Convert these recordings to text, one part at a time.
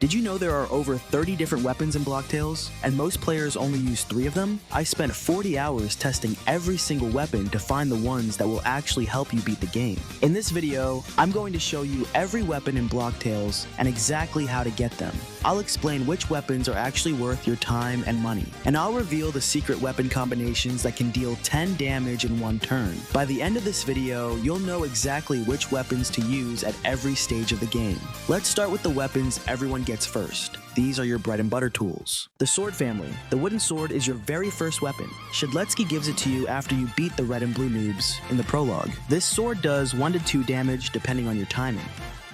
Did you know there are over 30 different weapons in Blocktails, and most players only use 3 of them? I spent 40 hours testing every single weapon to find the ones that will actually help you beat the game. In this video, I'm going to show you every weapon in Blocktails and exactly how to get them. I'll explain which weapons are actually worth your time and money, and I'll reveal the secret weapon combinations that can deal 10 damage in one turn. By the end of this video, you'll know exactly which weapons to use at every stage of the game. Let's start with the weapons everyone gets first. These are your bread and butter tools. The sword family. The wooden sword is your very first weapon. Shadletsky gives it to you after you beat the red and blue noobs in the prologue. This sword does 1 to 2 damage depending on your timing.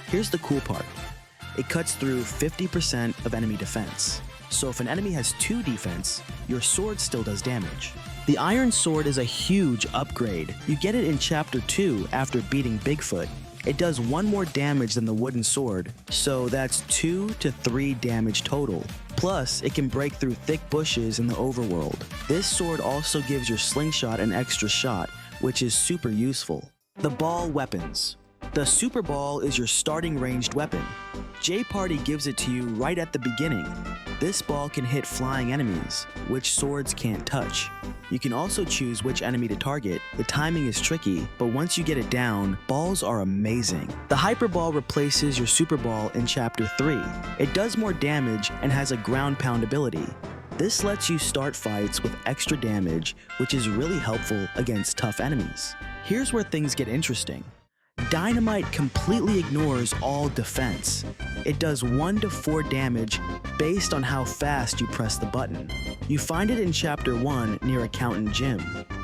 Here's the cool part. It cuts through 50% of enemy defense. So if an enemy has 2 defense, your sword still does damage. The iron sword is a huge upgrade. You get it in chapter 2 after beating Bigfoot. It does 1 more damage than the wooden sword, so that's 2 to 3 damage total. Plus, it can break through thick bushes in the overworld. This sword also gives your slingshot an extra shot, which is super useful. The ball weapons. The super ball is your starting ranged weapon. J-Party gives it to you right at the beginning. This ball can hit flying enemies, which swords can't touch. You can also choose which enemy to target. The timing is tricky, but once you get it down, balls are amazing. The hyper ball replaces your super ball in chapter 3. It does more damage and has a ground pound ability. This lets you start fights with extra damage, which is really helpful against tough enemies. Here's where things get interesting. Dynamite completely ignores all defense. It does 1 to 4 damage based on how fast you press the button. You find it in chapter 1 near Accountant Jim.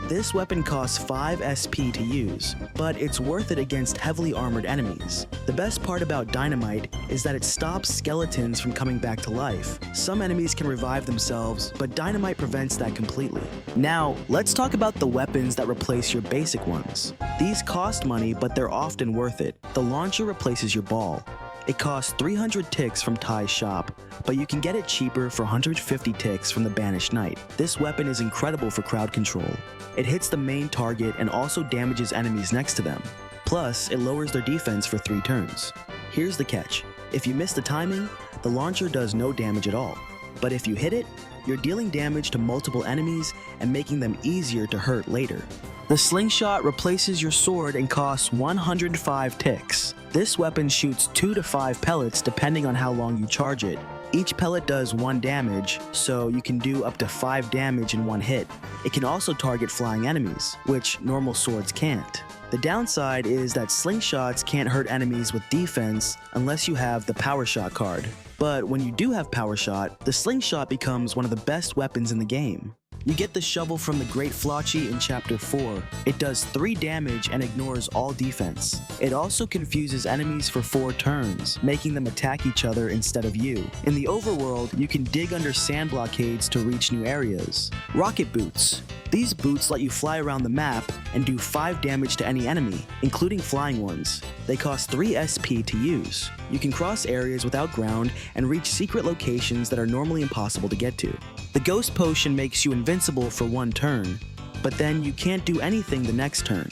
This weapon costs 5 SP to use, but it's worth it against heavily armored enemies. The best part about Dynamite is that it stops skeletons from coming back to life. Some enemies can revive themselves, but Dynamite prevents that completely. Now, let's talk about the weapons that replace your basic ones. These cost money, but they're often worth it. The launcher replaces your ball. It costs 300 ticks from Ty's shop, but you can get it cheaper for 150 ticks from the Banished Knight. This weapon is incredible for crowd control. It hits the main target and also damages enemies next to them. Plus, it lowers their defense for 3 turns. Here's the catch. If you miss the timing, the launcher does no damage at all. But if you hit it, you're dealing damage to multiple enemies and making them easier to hurt later. The slingshot replaces your sword and costs 105 ticks. This weapon shoots 2 to 5 pellets depending on how long you charge it. Each pellet does 1 damage, so you can do up to 5 damage in one hit. It can also target flying enemies, which normal swords can't. The downside is that slingshots can't hurt enemies with defense unless you have the Power Shot card. But when you do have Power Shot, the slingshot becomes one of the best weapons in the game. You get the shovel from the Great Flotchy in chapter 4. It does 3 damage and ignores all defense. It also confuses enemies for 4 turns, making them attack each other instead of you. In the overworld, you can dig under sand blockades to reach new areas. Rocket boots. These boots let you fly around the map and do 5 damage to any enemy, including flying ones. They cost 3 SP to use. You can cross areas without ground and reach secret locations that are normally impossible to get to. The Ghost Potion makes you invincible for 1 turn, but then you can't do anything the next turn.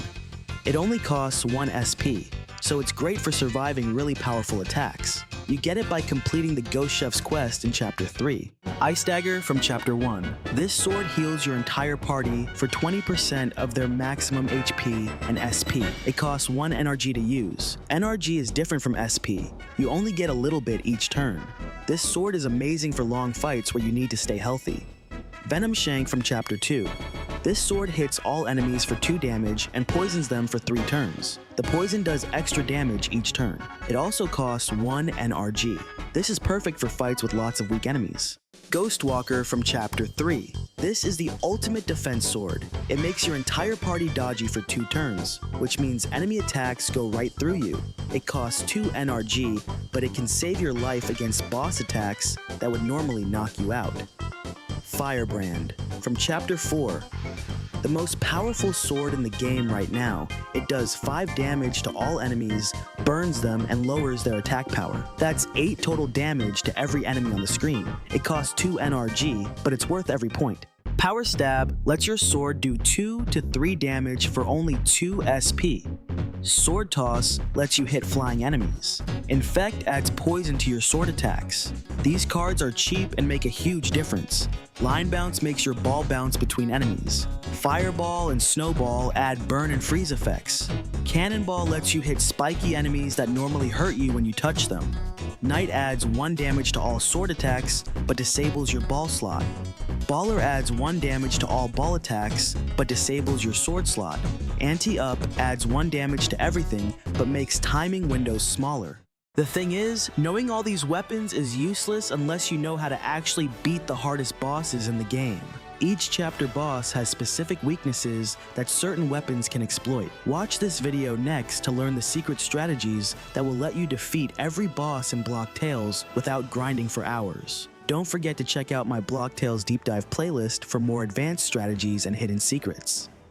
It only costs 1 SP, so it's great for surviving really powerful attacks. You get it by completing the Ghost Chef's quest in chapter 3. Ice Dagger from chapter 1. This sword heals your entire party for 20% of their maximum HP and SP. It costs 1 NRG to use. NRG is different from SP. You only get a little bit each turn. This sword is amazing for long fights where you need to stay healthy. Venom Shank from chapter 2. This sword hits all enemies for 2 damage and poisons them for 3 turns. The poison does extra damage each turn. It also costs 1 NRG. This is perfect for fights with lots of weak enemies. Ghostwalker from chapter 3. This is the ultimate defense sword. It makes your entire party dodgy for 2 turns, which means enemy attacks go right through you. It costs 2 NRG, but it can save your life against boss attacks that would normally knock you out. Firebrand from chapter 4. The most powerful sword in the game right now. It does 5 damage to all enemies, burns them, and lowers their attack power. That's 8 total damage to every enemy on the screen. It costs 2 NRG, but it's worth every point. Power Stab lets your sword do 2 to 3 damage for only 2 SP. Sword Toss lets you hit flying enemies. Infect adds poison to your sword attacks. These cards are cheap and make a huge difference. Line Bounce makes your ball bounce between enemies. Fireball and Snowball add burn and freeze effects. Cannonball lets you hit spiky enemies that normally hurt you when you touch them. Knight adds 1 damage to all sword attacks, but disables your ball slot. Baller adds 1 damage to all ball attacks, but disables your sword slot. Anti-Up adds 1 damage to everything, but makes timing windows smaller. The thing is, knowing all these weapons is useless unless you know how to actually beat the hardest bosses in the game. Each chapter boss has specific weaknesses that certain weapons can exploit. Watch this video next to learn the secret strategies that will let you defeat every boss in Block Tales without grinding for hours. Don't forget to check out my Block Tales Deep Dive playlist for more advanced strategies and hidden secrets.